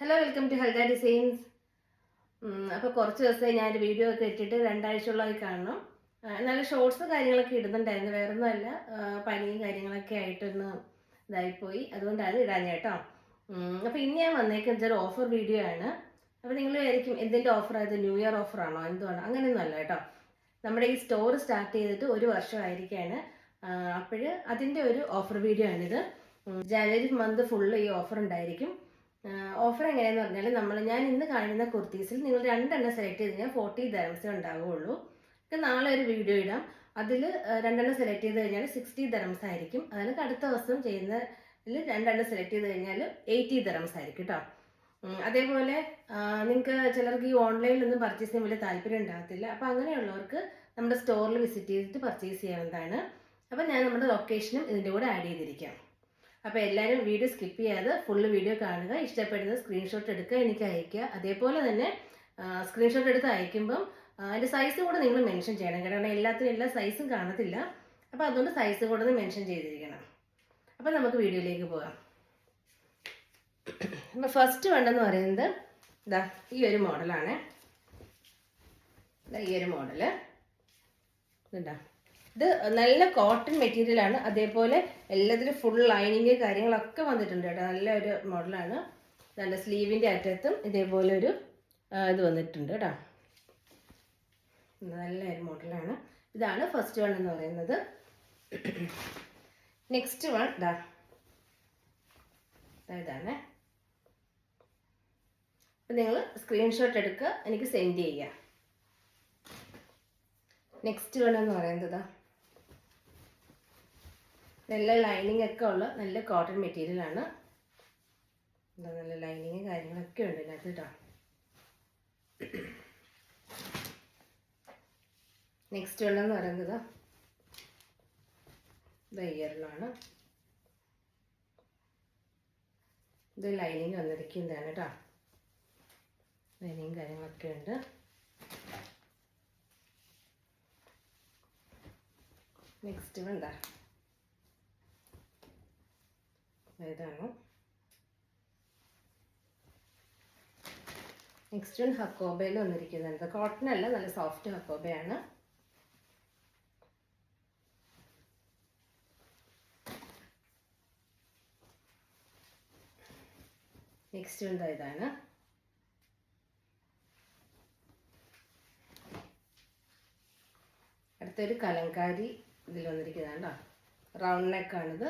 Hello, welcome to Helda designs. അപ്പോൾ കുറച്ച് ദിവസമായി ഞാൻ വീഡിയോ ഒക്കെ ഇട്ടിട്ട് 2 ആഴ്ചയോളമായി കാണണം. എന്നാലും ഷോർട്സ് കാര്യങ്ങളൊക്കെ ഇടുന്നുണ്ടായിരുന്നു. വേറൊന്നുമല്ല, പനിയും കാര്യങ്ങളൊക്കെ ആയിട്ടൊന്ന് ഇതായിപ്പോയി. അതുകൊണ്ടാണ് ഇടാൻ കേട്ടോ. അപ്പോൾ ഇന്ന് ഞാൻ വന്നേക്കുന്നത് ഒരു ഓഫർ വീഡിയോ ആണ്. അപ്പോൾ നിങ്ങൾ വിചാരിക്കും എന്തിൻ്റെ ഓഫറായത്, ന്യൂ ഇയർ ഓഫറാണോ എന്തുവാണോ? അങ്ങനെയൊന്നും അല്ല കേട്ടോ. നമ്മുടെ ഈ സ്റ്റോർ സ്റ്റാർട്ട് ചെയ്തിട്ട് 1 വർഷമായിരിക്കുകയാണ്. അപ്പോൾ അതിൻ്റെ ഒരു ഓഫർ വീഡിയോ ആണിത്. ജനുവരി മന്ത് ഫുള്ള് ഈ ഓഫർ ഉണ്ടായിരിക്കും. ഓഫർ എങ്ങനെയാന്ന് പറഞ്ഞാൽ ഞാൻ ഇന്ന് കാണുന്ന കുർത്തീസിൽ നിങ്ങൾ 2 എണ്ണം സെലക്ട് ചെയ്ത് കഴിഞ്ഞാൽ 40 ദർഹംസേ ഉണ്ടാവുകയുള്ളൂ. നാളെ ഒരു വീഡിയോ ഇടാം. അതിൽ 2 എണ്ണം സെലക്ട് ചെയ്ത് കഴിഞ്ഞാൽ 60 ദർഹംസ് ആയിരിക്കും. അതിന് അടുത്ത ദിവസം ചെയ്യുന്നതിൽ 2 എണ്ണം സെലക്ട് ചെയ്ത് കഴിഞ്ഞാൽ 80 ദർഹംസ് ആയിരിക്കും കേട്ടോ. അതേപോലെ നിങ്ങൾക്ക് ചിലർക്ക് ഈ ഓൺലൈനിലൊന്നും പർച്ചേസ് ചെയ്യാൻ വലിയ താല്പര്യം ഉണ്ടാകത്തില്ല. അപ്പോൾ അങ്ങനെയുള്ളവർക്ക് നമ്മുടെ സ്റ്റോറിൽ വിസിറ്റ് ചെയ്തിട്ട് പർച്ചേസ് ചെയ്യാവുന്നതാണ്. അപ്പോൾ ഞാൻ നമ്മുടെ ലൊക്കേഷനും ഇതിൻ്റെ കൂടെ ആഡ് ചെയ്തിരിക്കാം. അപ്പോൾ എല്ലാവരും വീഡിയോ സ്കിപ്പ് ചെയ്യാതെ ഫുള്ള് വീഡിയോ കാണുക. ഇഷ്ടപ്പെടുന്ന സ്ക്രീൻഷോട്ട് എടുക്കുക, എനിക്ക് അയയ്ക്കുക. അതേപോലെ തന്നെ സ്ക്രീൻഷോട്ട് എടുത്ത് അയക്കുമ്പം അതിൻ്റെ സൈസ് കൂടെ നിങ്ങൾ മെൻഷൻ ചെയ്യണം. കാരണം എല്ലാത്തിനും എല്ലാ സൈസും കാണത്തില്ല. അപ്പോൾ അതുകൊണ്ട് സൈസ് കൂടെ ഒന്ന് മെൻഷൻ ചെയ്തിരിക്കണം. അപ്പോൾ നമുക്ക് വീഡിയോയിലേക്ക് പോകാം. അപ്പോൾ ഫസ്റ്റ് വേണ്ടെന്ന് പറയുന്നത് ഇതാ ഈ ഒരു മോഡലാണ്. ഈ ഒരു മോഡല് ഇതാ, ഇത് നല്ല കോട്ടൺ മെറ്റീരിയലാണ്. അതേപോലെ എല്ലാത്തിലും ഫുൾ ലൈനിങ് കാര്യങ്ങളൊക്കെ വന്നിട്ടുണ്ട് കേട്ടോ. നല്ല ഒരു മോഡലാണ്. നല്ല സ്ലീവിൻ്റെ അറ്റത്തും ഇതേപോലെ ഒരു ഇത് വന്നിട്ടുണ്ട് കേട്ടോ. നല്ല ഒരു മോഡലാണ്. ഇതാണ് ഫസ്റ്റ് വൺ എന്ന് പറയുന്നത്. നെക്സ്റ്റ് വൺ ഇതാണ്. അപ്പം നിങ്ങൾ സ്ക്രീൻഷോട്ട് എടുക്കുക, എനിക്ക് സെൻഡ് ചെയ്യുക. നെക്സ്റ്റ് വൺ എന്ന് പറയുന്നത് നല്ല ലൈനിങ് ഒക്കെ ഉള്ള നല്ല കോട്ടൺ മെറ്റീരിയലാണ്. നല്ല ലൈനിങ് കാര്യങ്ങളൊക്കെ ഉണ്ട് ഇതിനകത്ത് കേട്ടോ. നെക്സ്റ്റ് വൺ എന്ന് പറയുന്നത് ഇയറിലാണ്. ഇത് ലൈനിങ് വന്നിരിക്കുന്നതാണ് കേട്ടോ. ലൈനിങ് കാര്യങ്ങളൊക്കെ ഉണ്ട്. നെക്സ്റ്റ് വൺ ഇതാണ്. നെക്സ്റ്റ് വൺ ഹക്കോബയിൽ വന്നിരിക്കുന്നുണ്ട്. കോട്ടൺ അല്ല, നല്ല സോഫ്റ്റ് ഹക്കോബയാണ്. നെക്സ്റ്റ് വൺ ഇതാണ്. അടുത്തൊരു കലങ്കാരി ഇതിൽ വന്നിരിക്കുന്നതാണ് കേട്ടോ. റൗണ്ട് നെക്കാണിത്.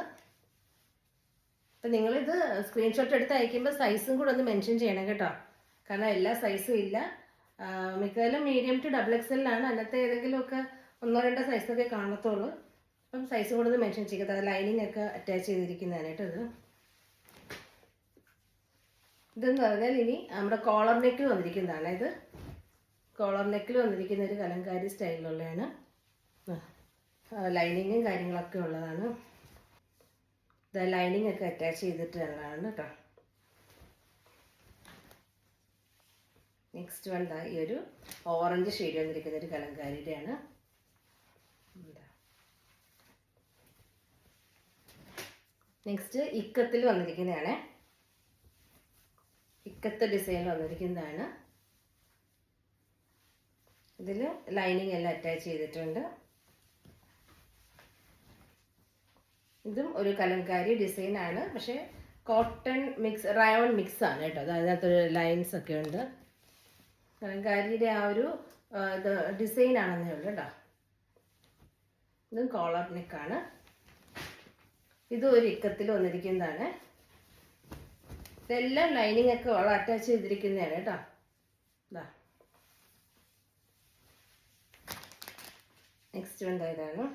അപ്പം നിങ്ങളിത് സ്ക്രീൻഷോട്ട് എടുത്ത് അയക്കുമ്പോൾ സൈസും കൂടെ ഒന്ന് മെൻഷൻ ചെയ്യണം കേട്ടോ. കാരണം എല്ലാ സൈസും ഇല്ല. മിക്കവാറും മീഡിയം ടു XXL ആണ്. അതിനകത്ത് ഏതെങ്കിലുമൊക്കെ 1-2 സൈസൊക്കെ കാണത്തുള്ളൂ. അപ്പം സൈസും കൂടെ ഒന്ന് മെൻഷൻ ചെയ്യുക. അത് ലൈനിങ് ഒക്കെ അറ്റാച്ച് ചെയ്തിരിക്കുന്നതാണ് കേട്ടോ. ഇതെന്ന് പറഞ്ഞാൽ ഇനി നമ്മുടെ കോളർ നെക്കിൽ വന്നിരിക്കുന്നതാണ്. ഇത് കോളർ നെക്കിൽ വന്നിരിക്കുന്ന ഒരു കലങ്കാരി സ്റ്റൈലിലുള്ളതാണ്. ലൈനിങ്ങും കാര്യങ്ങളൊക്കെ ഉള്ളതാണ്. ഇത് ലൈനിങ് ഒക്കെ അറ്റാച്ച് ചെയ്തിട്ടുള്ളതാണ് കേട്ടോ. നെക്സ്റ്റ് വൺ ഈ ഒരു ഓറഞ്ച് ഷെയ്ഡ് വന്നിരിക്കുന്ന ഒരു കലങ്കാരിയുടെയാണ്. നെക്സ്റ്റ് ഇക്കത്തിൽ വന്നിരിക്കുന്നതാണ്. ഇക്കത്ത് ഡിസൈനിൽ വന്നിരിക്കുന്നതാണ്. ഇതിൽ ലൈനിങ് എല്ലാം അറ്റാച്ച് ചെയ്തിട്ടുണ്ട്. ഇതും ഒരു കലങ്കാരി ഡിസൈനാണ്. പക്ഷേ കോട്ടൺ മിക്സ്, റയോൺ മിക്സ് ആണ് കേട്ടോ. അതിനകത്തൊരു ലൈൻസ് ഒക്കെ ഉണ്ട്. കലങ്കാരിയുടെ ആ ഒരു ഡിസൈൻ ആണെന്നേ ഉള്ളൂ കേട്ടോ. ഇതും കോളർ നെക്കാണ്. ഇതും ഒരു ഇക്കത്തിൽ വന്നിരിക്കുന്നതാണ്. ഇതെല്ലാം ലൈനിങ് ഒക്കെ അറ്റാച്ച് ചെയ്തിരിക്കുന്നതാണ് കേട്ടോ. നെക്സ്റ്റ് വൺ ഇതാണ്.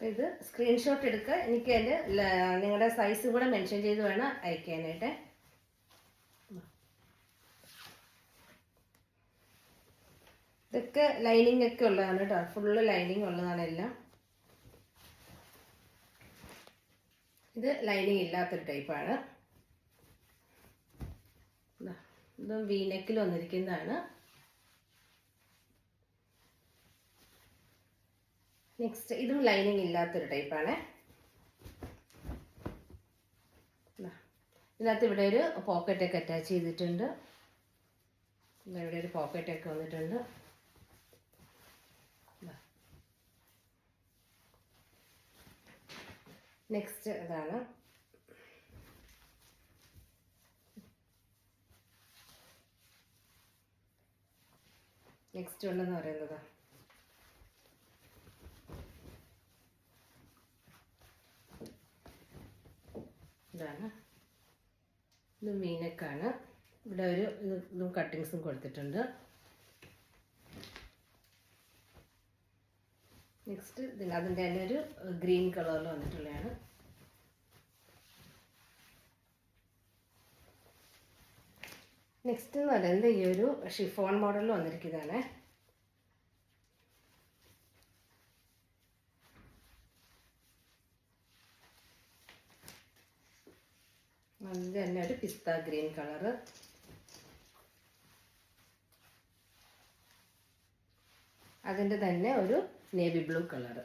ഇത് സ്ക്രീൻഷോട്ട് എടുക്കുക, എനിക്ക് എൻ്റെ നിങ്ങളുടെ സൈസും കൂടെ മെൻഷൻ ചെയ്ത് വേണം അയക്കാനായിട്ട്. ഇതൊക്കെ ലൈനിങ് ഒക്കെ ഉള്ളതാണ് കേട്ടോ. ഫുള്ള് ലൈനിങ് ഉള്ളതാണ് എല്ലാം. ഇത് ലൈനിങ് ഇല്ലാത്തൊരു ടൈപ്പാണ്. ഇതും വീനെക്കിൽ വന്നിരിക്കുന്നതാണ്. നെക്സ്റ്റ് ഇതും ലൈനിങ് ഇല്ലാത്തൊരു ടൈപ്പാണ്. ഇതിനകത്ത് ഇവിടെ ഒരു പോക്കറ്റൊക്കെ അറ്റാച്ച് ചെയ്തിട്ടുണ്ട്. ഇവിടെ ഒരു പോക്കറ്റൊക്കെ വന്നിട്ടുണ്ട്. നെക്സ്റ്റ് ഇതാണ്. നെക്സ്റ്റ് ഉണ്ടെന്ന് പറയുന്നത് ഇതാണ്. ഇത് വീനക്കാണ്. ഇവിടെ ഒരു ഇതും കട്ടിങ്സും കൊടുത്തിട്ടുണ്ട്. നെക്സ്റ്റ് അതിൻ്റെ തന്നെ ഒരു ഗ്രീൻ കളറിൽ വന്നിട്ടുള്ളതാണ്. നെക്സ്റ്റ് എന്ന് പറയുന്നത് ഈ ഒരു ഷിഫോൺ മോഡലിൽ വന്നിരിക്കുന്നതാണ്. അതിൻ്റെ തന്നെ ഒരു പിസ്ത ഗ്രീൻ കളറ്. അതിൻ്റെ തന്നെ ഒരു നേവി ബ്ലൂ കളറ്.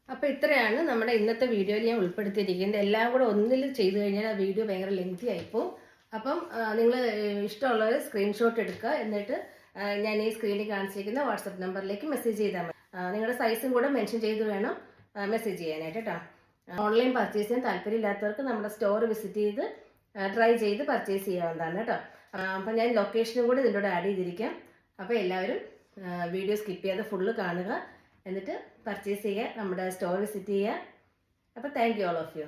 അപ്പോൾ ഇത്രയാണ് നമ്മുടെ ഇന്നത്തെ വീഡിയോയിൽ ഞാൻ ഉൾപ്പെടുത്തിയിരിക്കുന്നത്. എല്ലാം കൂടെ ഒന്നിൽ ചെയ്തു കഴിഞ്ഞാൽ ആ വീഡിയോ ഭയങ്കര ലെങ്തി ആയിപ്പോവും. അപ്പം നിങ്ങൾ ഇഷ്ടമുള്ളവർ സ്ക്രീൻഷോട്ട് എടുക്കുക. എന്നിട്ട് ഞാൻ ഈ സ്ക്രീനിൽ കാണിച്ചിരിക്കുന്ന വാട്സപ്പ് നമ്പറിലേക്ക് മെസ്സേജ് ചെയ്താൽ മതി. നിങ്ങളുടെ സൈസും കൂടെ മെൻഷൻ ചെയ്ത് വേണം മെസ്സേജ് ചെയ്യാനായിട്ട് കേട്ടോ. ഓൺലൈൻ പർച്ചേസ് ചെയ്യാൻ താല്പര്യമില്ലാത്തവർക്ക് നമ്മുടെ സ്റ്റോർ വിസിറ്റ് ചെയ്ത് ട്രൈ ചെയ്ത് പർച്ചേസ് ചെയ്യാവുന്നതാണ് കേട്ടോ. അപ്പം ഞാൻ ലൊക്കേഷനും കൂടി ഇതിൻ്റെ കൂടെ ആഡ് ചെയ്തിരിക്കാം. അപ്പോൾ എല്ലാവരും വീഡിയോ സ്കിപ്പ് ചെയ്യാതെ ഫുള്ള് കാണുക. എന്നിട്ട് പർച്ചേസ് ചെയ്യുക, നമ്മുടെ സ്റ്റോർ വിസിറ്റ് ചെയ്യുക. അപ്പോൾ thank you all of U.